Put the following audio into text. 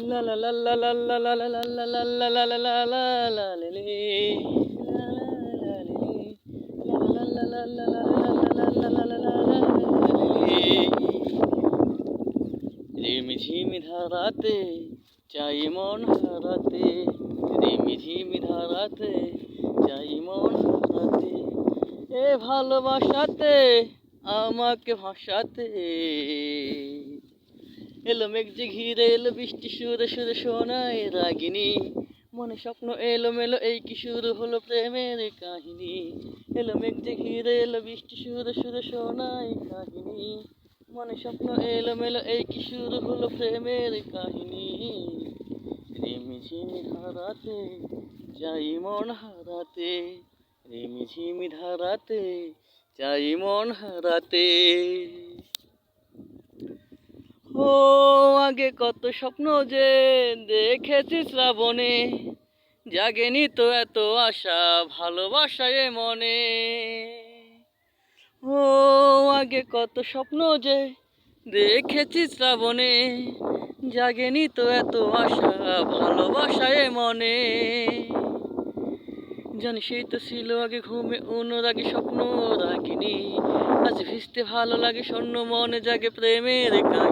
লা লা লা লা লা লা লা লা লা লা লা লা লা লা লা লা লা লে লে। লা লা লা লে লে। লা লা লা লা লা লা লা লা লা লা লা লা লে লে। রিমিঝিমি ধারাতে চাই মন হারাতে, রিমিঝিমি ধারাতে চাই মন হারাতে, এ ভালোবাসাতে আমাকে ভাসাতে। এলো মেঘ যে ঘিরে এলো বৃষ্টি সুরে সুরে শোনায় রাগিনী, মনে স্বপ্ন এলো মেলো এই কি শুরু হলো প্রেমের কাহিনী। এলো মেঘ যে ঘিরে এলো বৃষ্টি সুরে সুরে শোনায় কাহিনী, মনে স্বপ্ন এলো মেলো এই কি শুরু হলো প্রেমের কাহিনী। রিমিঝিমি ধারাতে চাই মন হারাতে, রিমিঝিমি ধারাতে চাই মন হারাতে। ও আগে কত স্বপ্ন যে দেখেছি শ্রাবণে, জাগেনি তো এত আশা ভালোবাসায় মনে। ও আগে কত স্বপ্ন যে দেখেছি শ্রাবণে, জাগেনি তো এত আশা ভালোবাসায় মনে। জানি সেই তো ছিল আগে ঘুমে অনুরাগী স্বপ্ন রাগিনী, আজ ভিজতে ভালো লাগে শূন্য মনে জাগে প্রেমের কাহিনী।